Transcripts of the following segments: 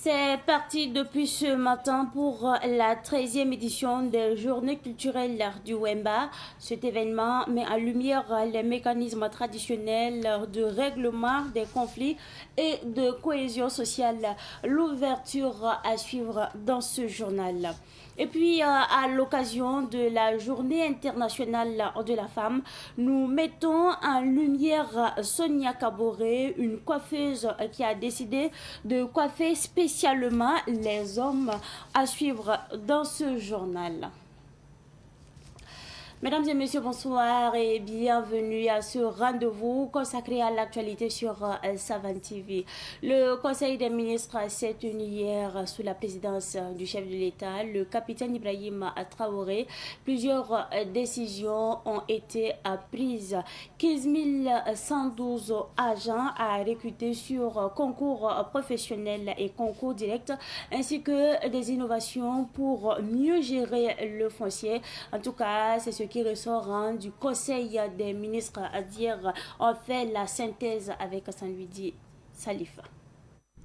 C'est parti depuis ce matin pour la 13e édition des Journées culturelles du Wemba. Cet événement met en lumière les mécanismes traditionnels de règlement des conflits et de cohésion sociale. L'ouverture à suivre dans ce journal. Et puis, à l'occasion de la Journée internationale de la femme, nous mettons en lumière Sonia Kaboré, une coiffeuse qui a décidé de coiffer spécialement les hommes, à suivre dans ce journal. Mesdames et messieurs, bonsoir et bienvenue à ce rendez-vous consacré à l'actualité sur Savane TV. Le Conseil des ministres s'est tenu hier sous la présidence du chef de l'État, le capitaine Ibrahim Traoré. Plusieurs décisions ont été prises. 15 112 agents à recruter sur concours professionnels et concours directs, ainsi que des innovations pour mieux gérer le foncier. En tout cas, c'est ce qui ressort du Conseil des ministres d'hier. On fait la synthèse avec Sanluidi Salifa.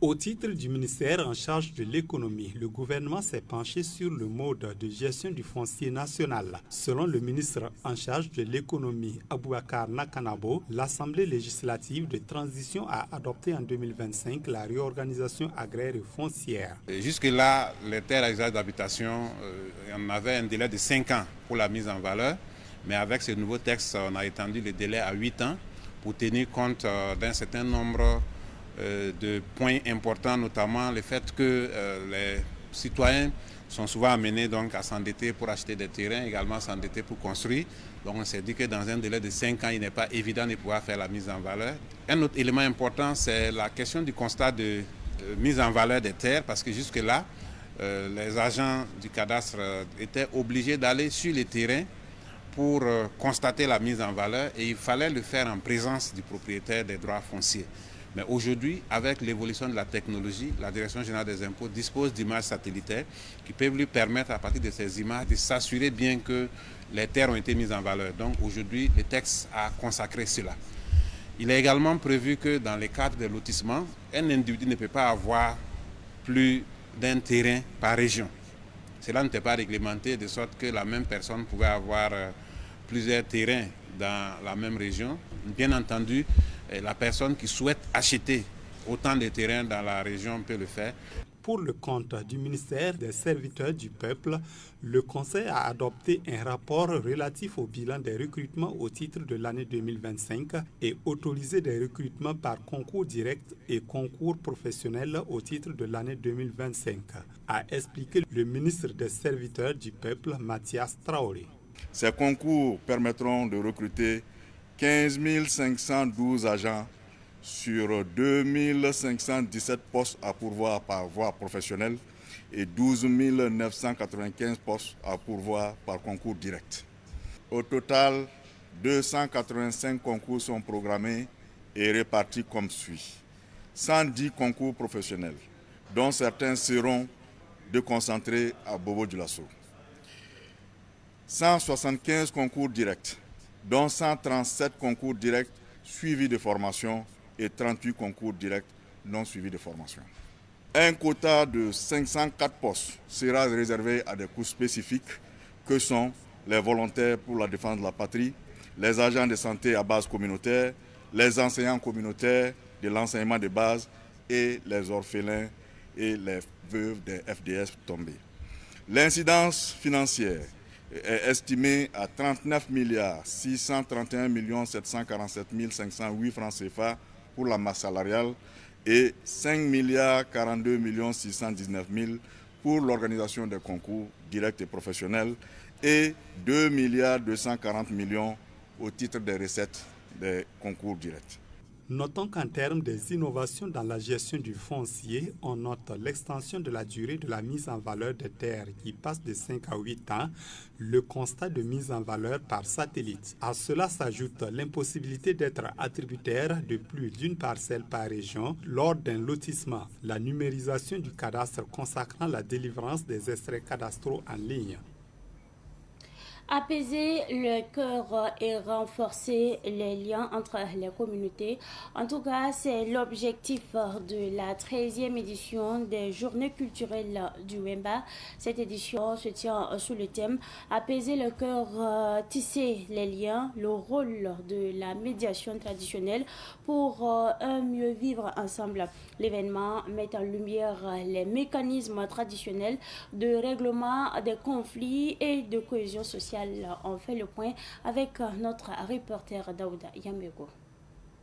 Au titre du ministère en charge de l'économie, le gouvernement s'est penché sur le mode de gestion du foncier national. Selon le ministre en charge de l'économie, Aboubakar Nakanabo, l'Assemblée législative de transition a adopté en 2025 la réorganisation agraire et foncière. Jusque-là, les terres à usage d'habitation, on avait un délai de 5 ans pour la mise en valeur, mais avec ce nouveau texte, on a étendu le délai à 8 ans pour tenir compte d'un certain nombre de points importants, notamment le fait que les citoyens sont souvent amenés donc, à s'endetter pour acheter des terrains, également s'endetter pour construire. Donc on s'est dit que dans un délai de 5 ans, il n'est pas évident de pouvoir faire la mise en valeur. Un autre élément important, c'est la question du constat de mise en valeur des terres, parce que jusque-là, les agents du cadastre étaient obligés d'aller sur les terrains pour constater la mise en valeur et il fallait le faire en présence du propriétaire des droits fonciers. Mais aujourd'hui, avec l'évolution de la technologie, la Direction générale des impôts dispose d'images satellitaires qui peuvent lui permettre, à partir de ces images, de s'assurer bien que les terres ont été mises en valeur. Donc aujourd'hui, le texte a consacré cela. Il est également prévu que dans les cadres de lotissement, un individu ne peut pas avoir plus d'un terrain par région. Cela n'était pas réglementé de sorte que la même personne pouvait avoir plusieurs terrains dans la même région. Bien entendu, la personne qui souhaite acheter autant de terrains dans la région peut le faire. Pour le compte du ministère des Serviteurs du Peuple, le Conseil a adopté un rapport relatif au bilan des recrutements au titre de l'année 2025 et autorisé des recrutements par concours direct et concours professionnel au titre de l'année 2025, a expliqué le ministre des Serviteurs du Peuple, Mathias Traoré. Ces concours permettront de recruter 15 512 agents sur 2 517 postes à pourvoir par voie professionnelle et 12 995 postes à pourvoir par concours direct. Au total, 285 concours sont programmés et répartis comme suit. 110 concours professionnels, dont certains seront déconcentrés à Bobo-Dioulasso. 175 concours directs, dont 137 concours directs suivis de formation et 38 concours directs non suivis de formation. Un quota de 504 postes sera réservé à des cours spécifiques que sont les volontaires pour la défense de la patrie, les agents de santé à base communautaire, les enseignants communautaires de l'enseignement de base et les orphelins et les veuves des FDS tombés. L'incidence financière est estimée à 39 631 747 508 francs CFA pour la masse salariale et 5 42 619 000 pour l'organisation des concours directs et professionnels et 2 240 millions au titre des recettes des concours directs. Notons qu'en termes des innovations dans la gestion du foncier, on note l'extension de la durée de la mise en valeur des terres qui passe de 5 à 8 ans, le constat de mise en valeur par satellite. À cela s'ajoute l'impossibilité d'être attributaire de plus d'une parcelle par région lors d'un lotissement, la numérisation du cadastre consacrant la délivrance des extraits cadastraux en ligne. Apaiser le cœur et renforcer les liens entre les communautés. En tout cas, c'est l'objectif de la 13e édition des Journées culturelles du Wemba. Cette édition se tient sous le thème Apaiser le cœur, tisser les liens, le rôle de la médiation traditionnelle pour un mieux vivre ensemble. L'événement met en lumière les mécanismes traditionnels de règlement des conflits et de cohésion sociale. On fait le point avec notre reporter Daouda Yamego.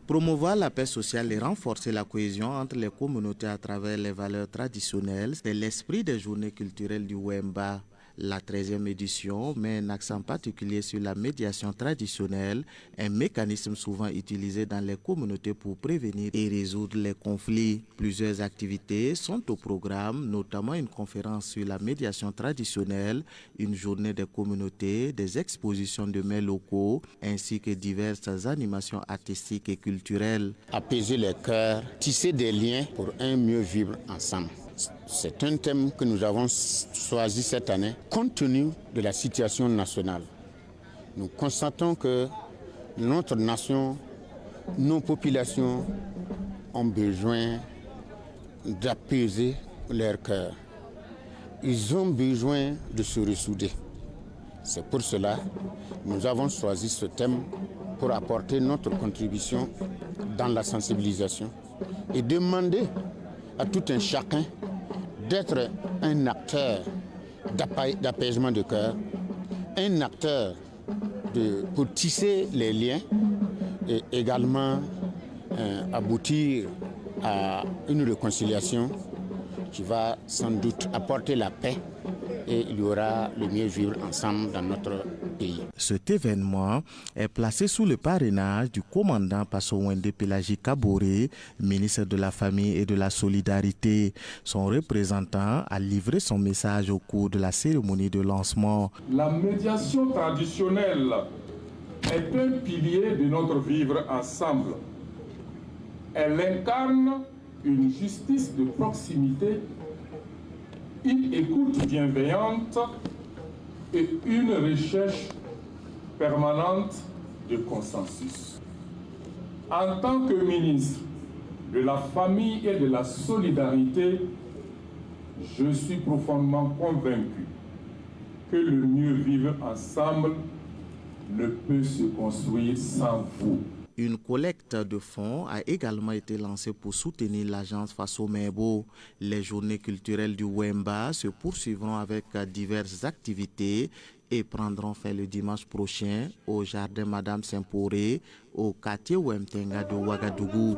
Promouvoir la paix sociale et renforcer la cohésion entre les communautés à travers les valeurs traditionnelles, c'est l'esprit des journées culturelles du Wemba. La 13e édition met un accent particulier sur la médiation traditionnelle, un mécanisme souvent utilisé dans les communautés pour prévenir et résoudre les conflits. Plusieurs activités sont au programme, notamment une conférence sur la médiation traditionnelle, une journée des communautés, des expositions de mets locaux, ainsi que diverses animations artistiques et culturelles. Apaiser les cœurs, tisser des liens pour un mieux vivre ensemble. C'est un thème que nous avons choisi cette année compte tenu de la situation nationale. Nous constatons que notre nation, nos populations ont besoin d'apaiser leur cœur. Ils ont besoin de se ressouder. C'est pour cela que nous avons choisi ce thème pour apporter notre contribution dans la sensibilisation et demander à tout un chacun d'être un acteur d'apaisement de cœur, un acteur pour tisser les liens et également aboutir à une réconciliation qui va sans doute apporter la paix et il y aura le mieux vivre ensemble dans notre pays. Cet événement est placé sous le parrainage du commandant Passowende Pelagie Kaboré, ministre de la Famille et de la Solidarité. Son représentant a livré son message au cours de la cérémonie de lancement. La médiation traditionnelle est un pilier de notre vivre ensemble. Elle incarne une justice de proximité, une écoute bienveillante et une recherche permanente de consensus. En tant que ministre de la Famille et de la Solidarité, je suis profondément convaincu que le mieux vivre ensemble ne peut se construire sans vous. Une collecte de fonds a également été lancée pour soutenir l'agence Faso Mebo. Les journées culturelles du Wemba se poursuivront avec diverses activités et prendront fin le dimanche prochain au jardin Madame Saint-Poré, au quartier Wemtenga de Ouagadougou.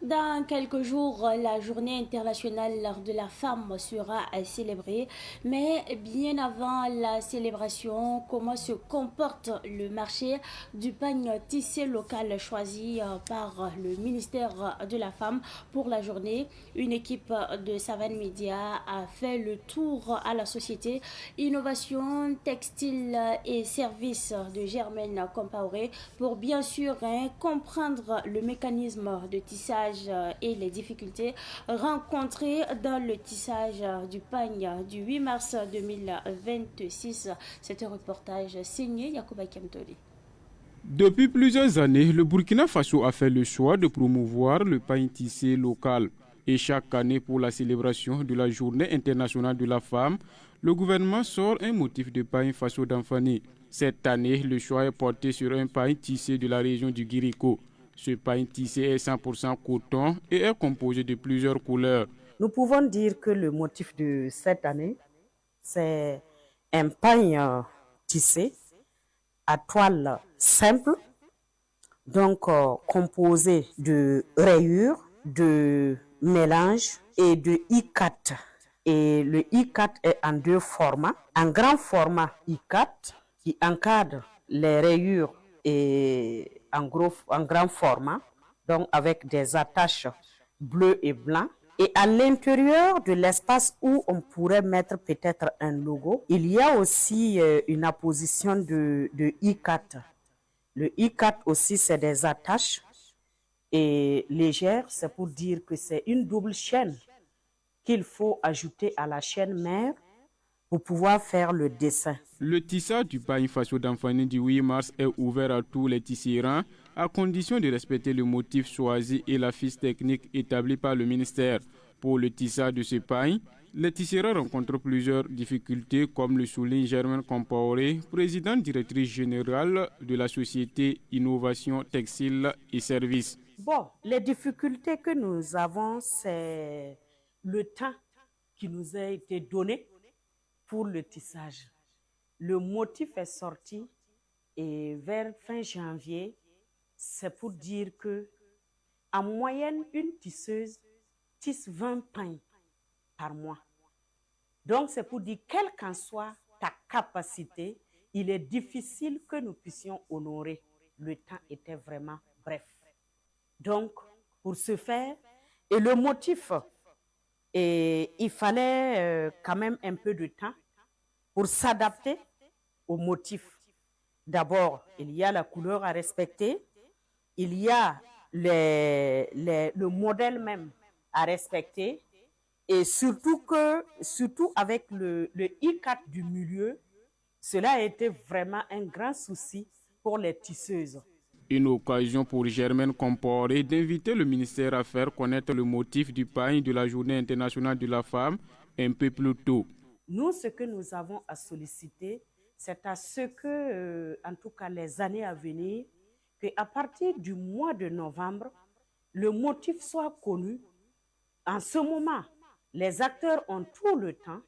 Dans quelques jours, la journée internationale de la femme sera célébrée. Mais bien avant la célébration, comment se comporte le marché du pain tissé local choisi par le ministère de la Femme pour la journée? Une équipe de Savane Media a fait le tour à la société Innovation Textile et Services de Germaine Compaoré pour bien sûr comprendre le mécanisme de tissage et les difficultés rencontrées dans le tissage du pagne du 8 mars 2026. C'est un reportage signé Yacouba Kemtoli. Depuis plusieurs années, le Burkina Faso a fait le choix de promouvoir le pain tissé local. Et chaque année, pour la célébration de la Journée internationale de la femme, le gouvernement sort un motif de pain Faso d'Anfani. Cette année, le choix est porté sur un pain tissé de la région du Guirico. Ce pain tissé est 100% coton et est composé de plusieurs couleurs. Nous pouvons dire que le motif de cette année, c'est un pain tissé à toile simple, donc composé de rayures, de mélanges et de I4. Et le I4 est en deux formats. Un grand format I4 qui encadre les rayures et en grand format, donc avec des attaches bleues et blancs. Et à l'intérieur de l'espace où on pourrait mettre peut-être un logo, il y a aussi une apposition de I4. Le I4 aussi, c'est des attaches et légères, c'est pour dire que c'est une double chaîne qu'il faut ajouter à la chaîne mère pour pouvoir faire le dessin. Le tissage du pagne Faso d'Anfani du 8 mars est ouvert à tous les tisserands à condition de respecter le motif choisi et la fiche technique établie par le ministère. Pour le tissage de ce pagne, les tisserands rencontrent plusieurs difficultés, comme le souligne Germaine Compaoré, présidente directrice générale de la société Innovation Textile et Services. Bon, les difficultés que nous avons, c'est le temps qui nous a été donné pour le tissage. Le motif est sorti et vers fin janvier, c'est pour dire que en moyenne, une tisseuse tisse 20 pains par mois. Donc, c'est pour dire, quelle qu'en soit ta capacité, il est difficile que nous puissions honorer. Le temps était vraiment bref. Donc, pour ce faire, et le motif, il fallait quand même un peu de temps pour s'adapter au motif. D'abord, il y a la couleur à respecter, il y a le modèle même à respecter, et surtout avec le I4 du milieu, cela a été vraiment un grand souci pour les tisseuses. Une occasion pour Germaine Compaoré d'inviter le ministère à faire connaître le motif du pagne de la Journée internationale de la femme un peu plus tôt. Nous, ce que nous avons à solliciter, c'est à ce que, en tout cas les années à venir, qu'à partir du mois de novembre, le motif soit connu. En ce moment, les acteurs ont tout le temps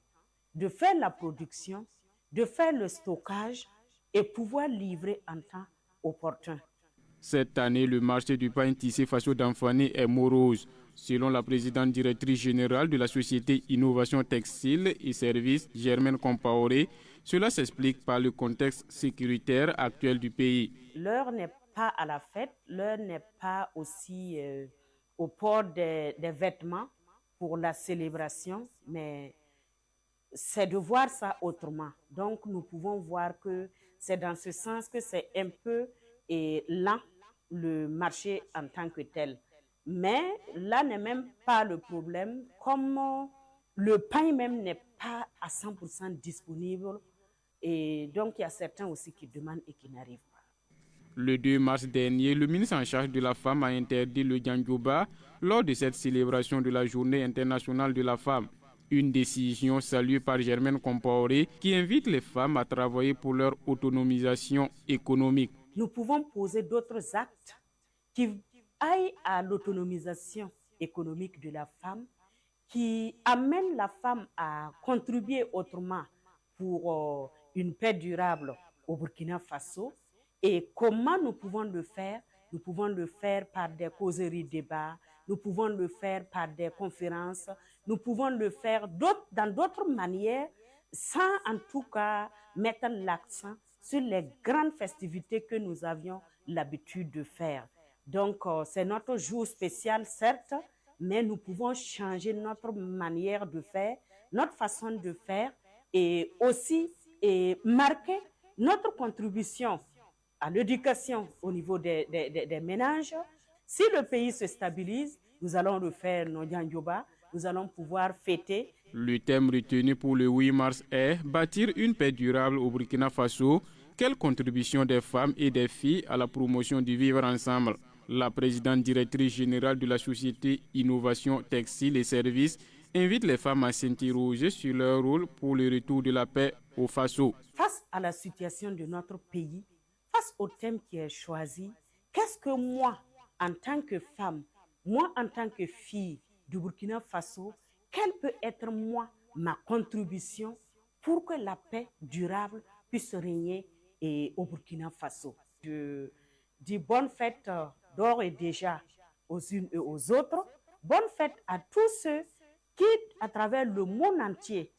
de faire la production, de faire le stockage et pouvoir livrer en temps opportun. Cette année, le marché du pain tissé Faso d'Anfani est morose. Selon la présidente directrice générale de la société Innovation Textile et Services, Germaine Compaoré, cela s'explique par le contexte sécuritaire actuel du pays. L'heure n'est pas à la fête, l'heure n'est pas aussi au port des vêtements pour la célébration, mais c'est de voir ça autrement. Donc, nous pouvons voir que c'est dans ce sens que c'est un peu lent, le marché en tant que tel. Mais là n'est même pas le problème, comme le pain même n'est pas à 100% disponible, et donc il y a certains aussi qui demandent et qui n'arrivent pas. Le 2 mars dernier, le ministre en charge de la femme a interdit le djandjoba lors de cette célébration de la Journée internationale de la femme. Une décision saluée par Germaine Compaoré qui invite les femmes à travailler pour leur autonomisation économique. Nous pouvons poser d'autres actes qui aillent à l'autonomisation économique de la femme, qui amènent la femme à contribuer autrement pour une paix durable au Burkina Faso. Et comment nous pouvons le faire? Nous pouvons le faire par des causeries débats, nous pouvons le faire par des conférences, nous pouvons le faire dans d'autres manières, sans en tout cas mettre l'accent sur les grandes festivités que nous avions l'habitude de faire. Donc, c'est notre jour spécial, certes, mais nous pouvons changer notre manière de faire, notre façon de faire, et aussi marquer notre contribution à l'éducation au niveau des ménages. Si le pays se stabilise, nous allons refaire nos djandjoba, nous allons pouvoir fêter. Le thème retenu pour le 8 mars est « Bâtir une paix durable au Burkina Faso ». Quelle contribution des femmes et des filles à la promotion du vivre ensemble? La présidente directrice générale de la société Innovation Textile et Services invite les femmes à s'interroger sur leur rôle pour le retour de la paix au Faso. Face à la situation de notre pays, face au thème qui est choisi, qu'est-ce que moi, en tant que femme, moi en tant que fille du Burkina Faso, quelle peut être moi, ma contribution pour que la paix durable puisse régner au Burkina Faso? Je dis bonne fête d'ores et déjà aux unes et aux autres. Bonne fête à tous ceux qui, à travers le monde entier,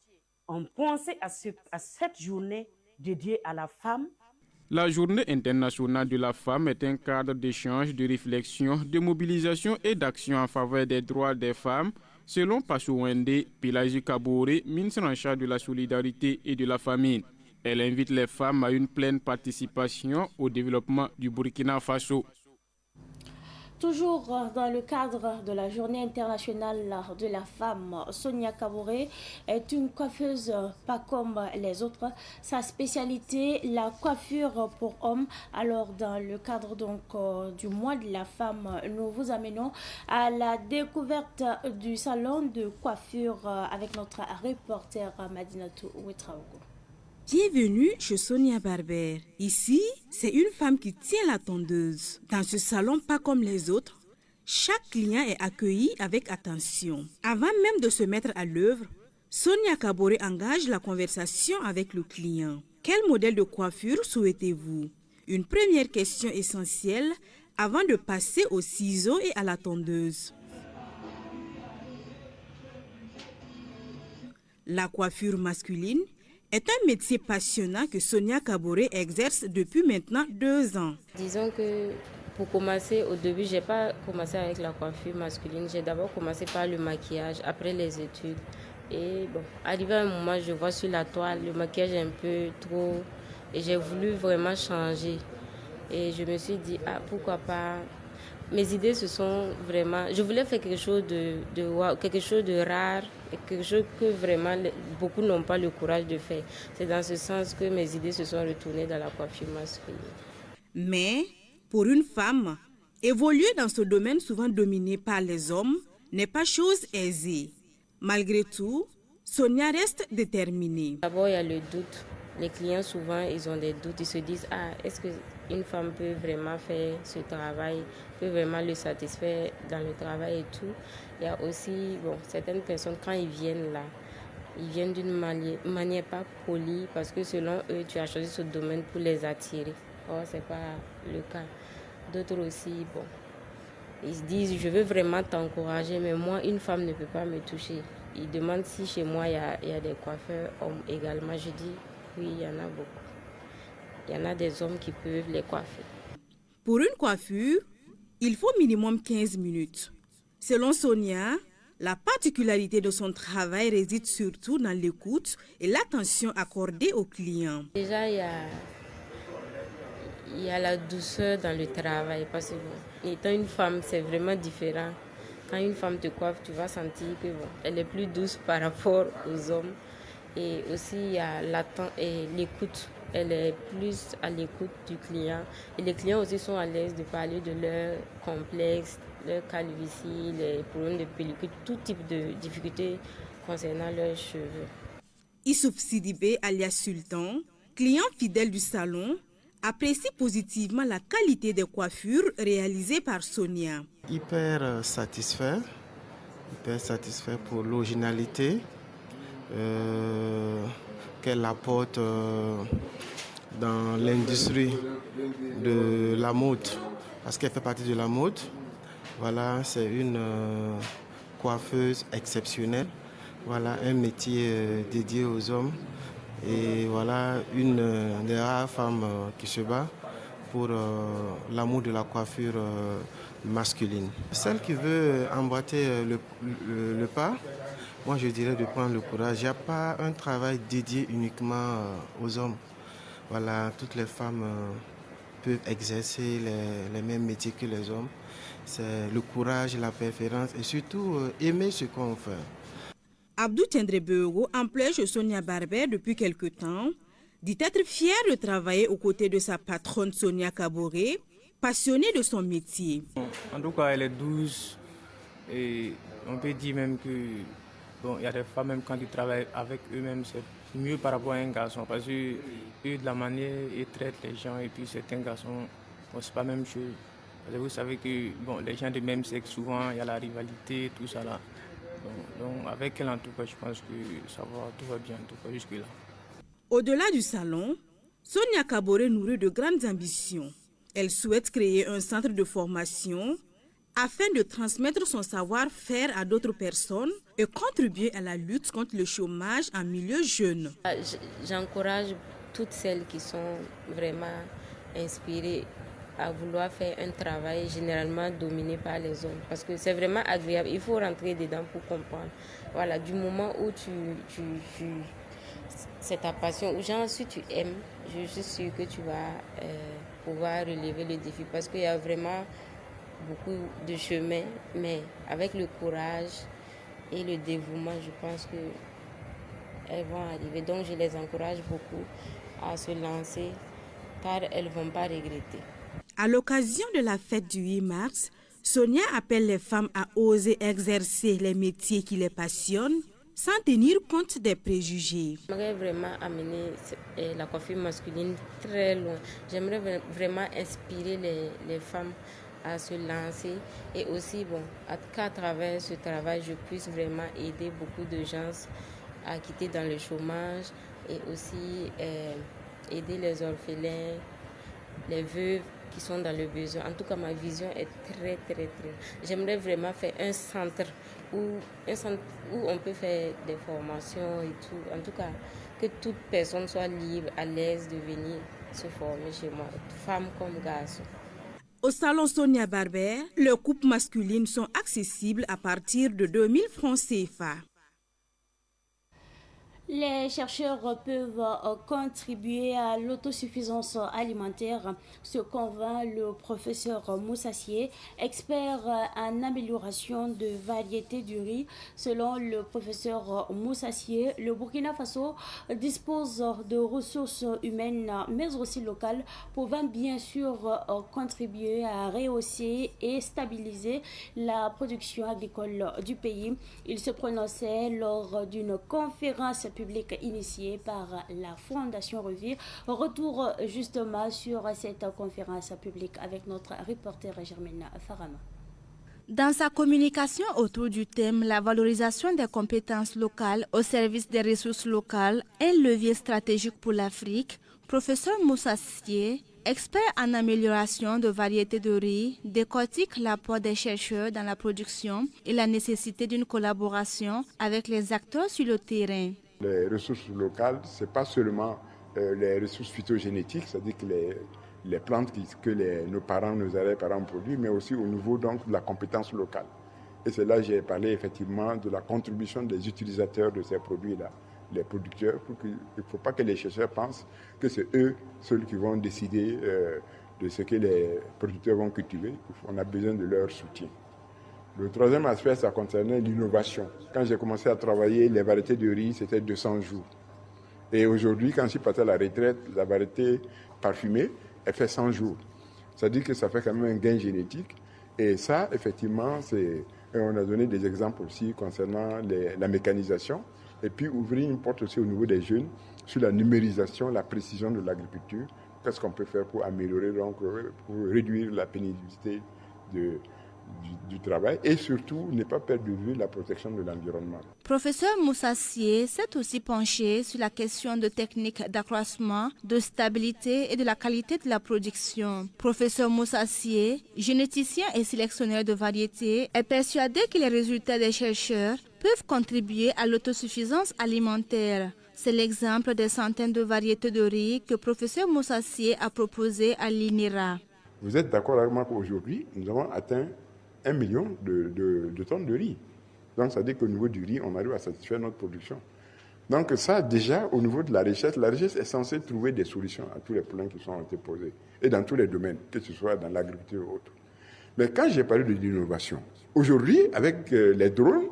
ont pensé à cette journée dédiée à la femme. La Journée internationale de la femme est un cadre d'échange, de réflexion, de mobilisation et d'action en faveur des droits des femmes, selon Pacho Wende Pelagie Kaboré, ministre en charge de la solidarité et de la famille. Elle invite les femmes à une pleine participation au développement du Burkina Faso. Toujours dans le cadre de la Journée internationale de la femme, Sonia Kaboré est une coiffeuse pas comme les autres. Sa spécialité, la coiffure pour hommes. Alors, dans le cadre du mois de la femme, nous vous amenons à la découverte du salon de coiffure avec notre reporter Madinatou Ouetraogo. Bienvenue chez Sonia Barber. Ici, c'est une femme qui tient la tondeuse. Dans ce salon, pas comme les autres, chaque client est accueilli avec attention. Avant même de se mettre à l'œuvre, Sonia Kaboré engage la conversation avec le client. Quel modèle de coiffure souhaitez-vous? Une première question essentielle avant de passer aux ciseaux et à la tondeuse. La coiffure masculine est un métier passionnant que Sonia Kaboré exerce depuis maintenant 2 ans. Disons que pour commencer, au début, je n'ai pas commencé avec la coiffure masculine. J'ai d'abord commencé par le maquillage, après les études. Et bon, arrivé à un moment, je vois sur la toile, le maquillage est un peu trop. Et j'ai voulu vraiment changer. Et je me suis dit, pourquoi pas. Mes idées se sont vraiment... Je voulais faire quelque chose quelque chose de rare, quelque chose que vraiment beaucoup n'ont pas le courage de faire. C'est dans ce sens que mes idées se sont retournées dans la coiffure masculine. Mais pour une femme, évoluer dans ce domaine souvent dominé par les hommes n'est pas chose aisée. Malgré tout, Sonia reste déterminée. D'abord, il y a le doute. Les clients, souvent, ils ont des doutes. Ils se disent, est-ce qu'une femme peut vraiment faire ce travail, peut vraiment le satisfaire dans le travail et tout. Il y a aussi, certaines personnes, quand ils viennent là, ils viennent d'une manière pas polie parce que selon eux, tu as choisi ce domaine pour les attirer. Or, ce n'est pas le cas. D'autres aussi, ils se disent, je veux vraiment t'encourager, mais moi, une femme ne peut pas me toucher. Ils demandent si chez moi, il y a des coiffeurs hommes également. Je dis, oui, il y en a beaucoup. Il y en a des hommes qui peuvent les coiffer. Pour une coiffure, il faut minimum 15 minutes. Selon Sonia, la particularité de son travail réside surtout dans l'écoute et l'attention accordée aux clients. Déjà, il y a la douceur dans le travail. Parce que étant une femme, c'est vraiment différent. Quand une femme te coiffe, tu vas sentir qu'elle est plus douce par rapport aux hommes. Et aussi, il y a l'écoute. Elle est plus à l'écoute du client. Et les clients aussi sont à l'aise de parler de leurs complexes, leur calvitie, les problèmes de pellicule, tout type de difficultés concernant leurs cheveux. Issouf Sidibé, alias Sultan, client fidèle du salon, apprécie positivement la qualité des coiffures réalisées par Sonia. Hyper satisfait pour l'originalité qu'elle apporte dans l'industrie de la mode, parce qu'elle fait partie de la mode. Voilà, c'est une coiffeuse exceptionnelle. Voilà, un métier dédié aux hommes. Et voilà, une des rares femmes qui se bat pour l'amour de la coiffure masculine. Celle qui veut emboîter le pas, moi je dirais de prendre le courage. Il n'y a pas un travail dédié uniquement aux hommes. Voilà, toutes les femmes peuvent exercer les mêmes métiers que les hommes. C'est le courage, la préférence et surtout aimer ce qu'on fait. Abdou Tendrebego, employé chez Sonia Barber depuis quelque temps, dit être fier de travailler aux côtés de sa patronne Sonia Kaboré, passionnée de son métier. En tout cas, elle est douce et on peut dire même que il y a des femmes, même quand ils travaillent avec eux-mêmes, c'est mieux par rapport à un garçon parce que eux, de la manière ils traitent les gens et puis certains garçons, c'est pas la même chose. Parce que vous savez que les gens de même sexe, souvent il y a la rivalité, tout ça là. Donc avec elle en tout cas, je pense que tout va bien, tout va jusque-là. Au-delà du salon, Sonia Kaboré nourrit de grandes ambitions. Elle souhaite créer un centre de formation afin de transmettre son savoir-faire à d'autres personnes et contribuer à la lutte contre le chômage en milieu jeune. J'encourage toutes celles qui sont vraiment inspirées à vouloir faire un travail généralement dominé par les hommes. Parce que c'est vraiment agréable. Il faut rentrer dedans pour comprendre. Voilà, du moment où c'est ta passion, genre si tu aimes, je suis sûre que tu vas pouvoir relever le défi. Parce qu'il y a vraiment beaucoup de chemin, mais avec le courage et le dévouement, je pense qu'elles vont arriver. Donc je les encourage beaucoup à se lancer car elles ne vont pas regretter. À l'occasion de la fête du 8 mars, Sonia appelle les femmes à oser exercer les métiers qui les passionnent sans tenir compte des préjugés. J'aimerais vraiment amener la coiffure masculine très loin. J'aimerais vraiment inspirer les femmes à se lancer et aussi qu'à travers ce travail, je puisse vraiment aider beaucoup de gens à quitter dans le chômage et aussi aider les orphelins, les veuves qui sont dans le besoin. En tout cas, ma vision est très. J'aimerais vraiment faire un centre où on peut faire des formations et tout. En tout cas, que toute personne soit libre, à l'aise de venir se former chez moi, femme comme garçon. Au salon Sonia Barber, les coupes masculines sont accessibles à partir de 2000 francs CFA. Les chercheurs peuvent contribuer à l'autosuffisance alimentaire, se convainc le professeur Moussassier, expert en amélioration de variétés du riz. Selon le professeur Moussassier, le Burkina Faso dispose de ressources humaines mais aussi locales pouvant bien sûr contribuer à rehausser et stabiliser la production agricole du pays. Il se prononçait lors d'une conférence public initié par la Fondation Revire. Retour justement sur cette conférence publique avec notre reporter Germaine Farama. Dans sa communication autour du thème « La valorisation des compétences locales au service des ressources locales, un levier stratégique pour l'Afrique », professeur Moussassier, expert en amélioration de variétés de riz, décortique l'apport des chercheurs dans la production et la nécessité d'une collaboration avec les acteurs sur le terrain. Les ressources locales, ce n'est pas seulement les ressources phytogénétiques, c'est-à-dire que les plantes que nos parents, nos arrière-parents produisent, mais aussi au niveau donc, de la compétence locale. Et c'est là que j'ai parlé effectivement de la contribution des utilisateurs de ces produits-là, les producteurs, il ne faut pas que les chercheurs pensent que c'est eux seuls qui vont décider de ce que les producteurs vont cultiver. On a besoin de leur soutien. Le troisième aspect, ça concernait l'innovation. Quand j'ai commencé à travailler, les variétés de riz, c'était 200 jours. Et aujourd'hui, quand je suis parti à la retraite, la variété parfumée, elle fait 100 jours. Ça dit que ça fait quand même un gain génétique. Et ça, effectivement, on a donné des exemples aussi concernant la mécanisation. Et puis ouvrir une porte aussi au niveau des jeunes sur la numérisation, la précision de l'agriculture. Qu'est-ce qu'on peut faire pour améliorer, donc, pour réduire la pénibilité du travail et surtout ne pas perdre de vue la protection de l'environnement. Professeur Moussassier s'est aussi penché sur la question de techniques d'accroissement, de stabilité et de la qualité de la production. Professeur Moussassier, généticien et sélectionneur de variétés, est persuadé que les résultats des chercheurs peuvent contribuer à l'autosuffisance alimentaire. C'est l'exemple des centaines de variétés de riz que professeur Moussassier a proposé à l'INERA. Vous êtes d'accord avec moi qu'aujourd'hui, nous avons atteint 1 million de tonnes de riz. Donc, ça veut dire qu'au niveau du riz, on arrive à satisfaire notre production. Donc, ça, déjà, au niveau de la recherche est censée trouver des solutions à tous les problèmes qui sont été posés, et dans tous les domaines, que ce soit dans l'agriculture ou autre. Mais quand j'ai parlé de l'innovation, aujourd'hui, avec les drones,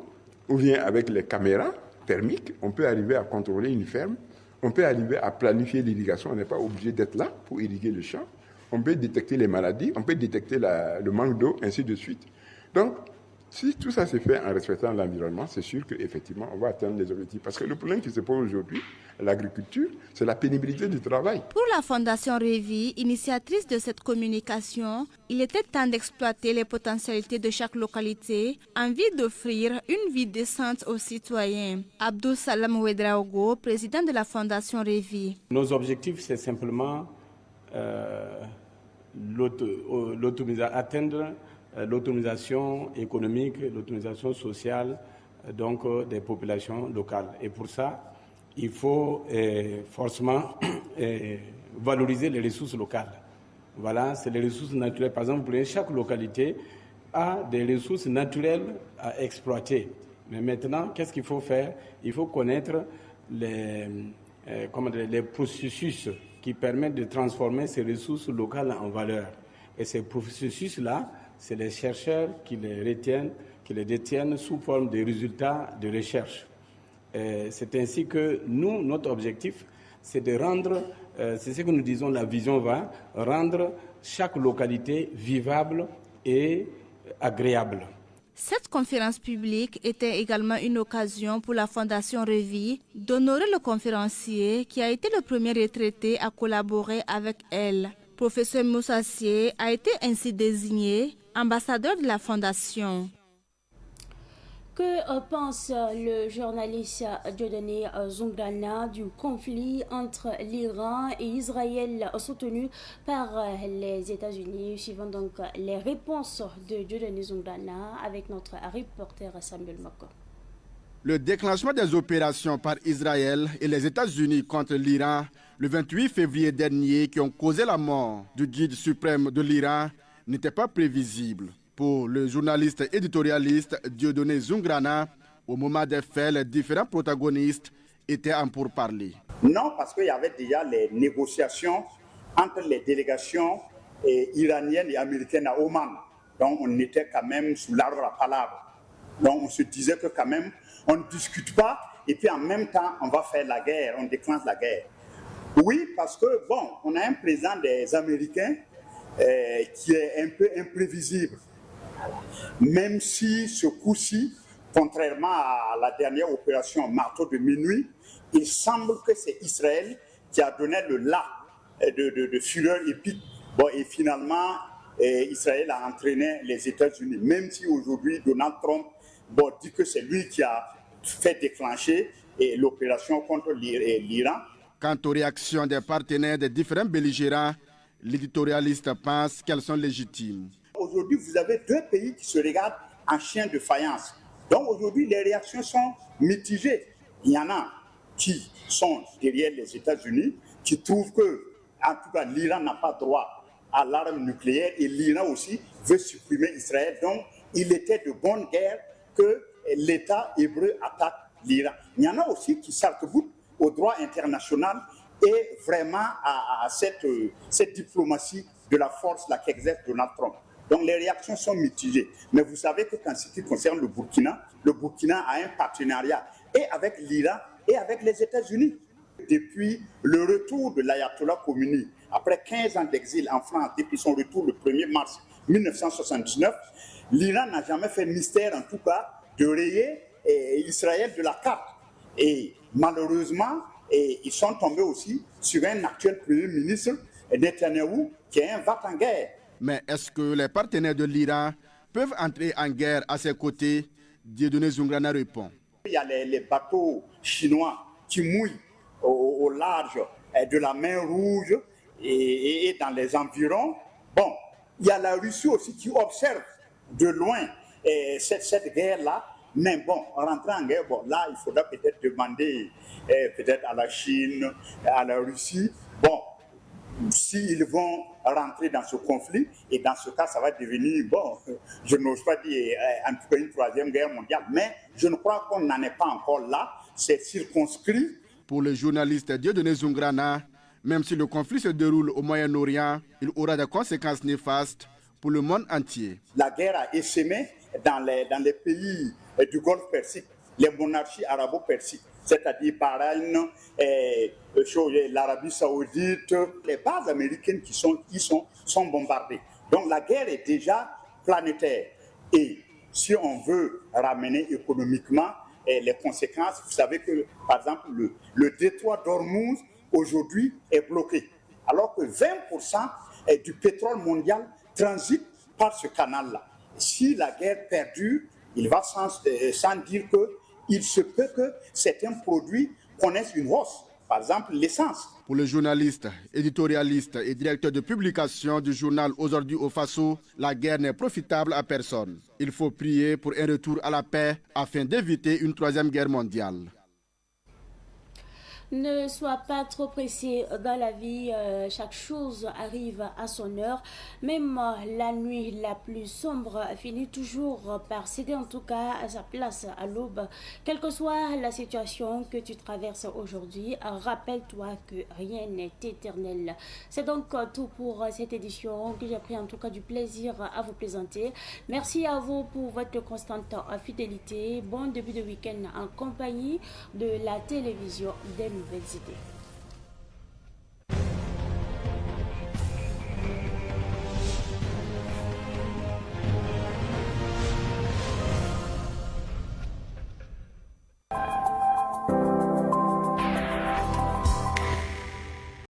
ou bien avec les caméras thermiques, on peut arriver à contrôler une ferme, on peut arriver à planifier l'irrigation, on n'est pas obligé d'être là pour irriguer le champ. On peut détecter les maladies, on peut détecter le manque d'eau, ainsi de suite. Donc, si tout ça se fait en respectant l'environnement, c'est sûr qu'effectivement, on va atteindre les objectifs. Parce que le problème qui se pose aujourd'hui, l'agriculture, c'est la pénibilité du travail. Pour la Fondation Révi, initiatrice de cette communication, il était temps d'exploiter les potentialités de chaque localité en vue d'offrir une vie décente aux citoyens. Abdou Salam Ouedraogo, président de la Fondation Révi. Nos objectifs, c'est simplement atteindre l'autonomisation économique, l'autonomisation sociale donc, des populations locales. Et pour ça, il faut forcément valoriser les ressources locales. Voilà, c'est les ressources naturelles. Par exemple, chaque localité a des ressources naturelles à exploiter. Mais maintenant, qu'est-ce qu'il faut faire? Il faut connaître les processus qui permettent de transformer ces ressources locales en valeur. Et ces processus-là c'est les chercheurs qui les détiennent sous forme de résultats de recherche. C'est ainsi que nous, notre objectif, c'est de rendre, c'est ce que nous disons, la vision va rendre chaque localité vivable et agréable. Cette conférence publique était également une occasion pour la Fondation Revie d'honorer le conférencier qui a été le premier retraité à collaborer avec elle. Professeur Moussassié a été ainsi désigné ambassadeur de la Fondation. Que pense le journaliste Dieudonné Zoungrana du conflit entre l'Iran et Israël soutenu par les États-Unis? Suivant donc les réponses de Dieudonné Zoungrana avec notre reporter Samuel Mako. Le déclenchement des opérations par Israël et les États-Unis contre l'Iran le 28 février dernier qui ont causé la mort du guide suprême de l'Iran n'était pas prévisible. Pour le journaliste éditorialiste Dieudonné Zoungrana, au moment des faits, les différents protagonistes étaient en pourparlers. Non, parce qu'il y avait déjà les négociations entre les délégations iraniennes et américaines à Oman. Donc on était quand même sous l'arbre à la palabre. Donc on se disait que quand même, on ne discute pas et puis en même temps, on va faire la guerre, on déclenche la guerre. Oui, parce que bon, on a un président des Américains qui est un peu imprévisible. Même si ce coup-ci, contrairement à la dernière opération Marteau de minuit, il semble que c'est Israël qui a donné le la de fureur épique. Bon, et finalement, Israël a entraîné les États-Unis, même si aujourd'hui Donald Trump dit que c'est lui qui a fait déclencher l'opération contre l'Iran. Quant aux réactions des partenaires des différents belligérants, l'éditorialiste pense qu'elles sont légitimes. Aujourd'hui, vous avez deux pays qui se regardent en chien de faïence. Donc aujourd'hui, les réactions sont mitigées. Il y en a qui sont derrière les États-Unis, qui trouvent que, en tout cas, l'Iran n'a pas droit à l'arme nucléaire et l'Iran aussi veut supprimer Israël. Donc, il était de bonne guerre que l'État hébreu attaque l'Iran. Il y en a aussi qui s'arc-boutent au droit international et vraiment à cette diplomatie de la force qu'exerce Donald Trump. Donc les réactions sont mitigées. Mais vous savez que en ce qui concerne le Burkina a un partenariat et avec l'Iran et avec les États-Unis. Depuis le retour de l'Ayatollah Khomeini, après 15 ans d'exil en France, depuis son retour le 1er mars 1979, l'Iran n'a jamais fait mystère, en tout cas, de rayer Israël de la carte. Et malheureusement, ils sont tombés aussi sur un actuel Premier ministre, Netanyahou, qui est un va-t-en-guerre. Mais est-ce que les partenaires de l'Iran peuvent entrer en guerre à ses côtés? Dieudonné Zoungrana répond. Il y a les bateaux chinois qui mouillent au large de la mer Rouge et dans les environs. Bon, il y a la Russie aussi qui observe de loin cette guerre-là. Mais bon, rentrer en guerre, là, il faudra peut-être demander peut-être à la Chine, à la Russie. Bon, s'ils vont rentrer dans ce conflit, et dans ce cas, ça va devenir, je n'ose pas dire en tout cas une troisième guerre mondiale, mais je ne crois qu'on n'en est pas encore là, c'est circonscrit. Pour le journaliste Dieudonné Zoungrana, même si le conflit se déroule au Moyen-Orient, il aura des conséquences néfastes pour le monde entier. La guerre a essaimé dans les pays du Golfe Persique, les monarchies arabo-persiques, c'est-à-dire Bahreïn, l'Arabie Saoudite, les bases américaines qui sont bombardées. Donc la guerre est déjà planétaire. Et si on veut ramener économiquement les conséquences, vous savez que, par exemple, le détroit d'Ormuz, aujourd'hui, est bloqué. Alors que 20% du pétrole mondial transite par ce canal-là. Si la guerre perdure, il va sans dire qu'il se peut que certains produits connaissent une hausse. Par exemple, l'essence. Pour le journaliste, éditorialiste et directeur de publication du journal Aujourd'hui au Faso, la guerre n'est profitable à personne. Il faut prier pour un retour à la paix afin d'éviter une troisième guerre mondiale. Ne sois pas trop pressé dans la vie, chaque chose arrive à son heure. Même la nuit la plus sombre finit toujours par céder en tout cas à sa place à l'aube. Quelle que soit la situation que tu traverses aujourd'hui, rappelle-toi que rien n'est éternel. C'est donc tout pour cette édition que j'ai pris en tout cas du plaisir à vous présenter. Merci à vous pour votre constante fidélité. Bon début de week-end en compagnie de la télévision des nouvelles idées.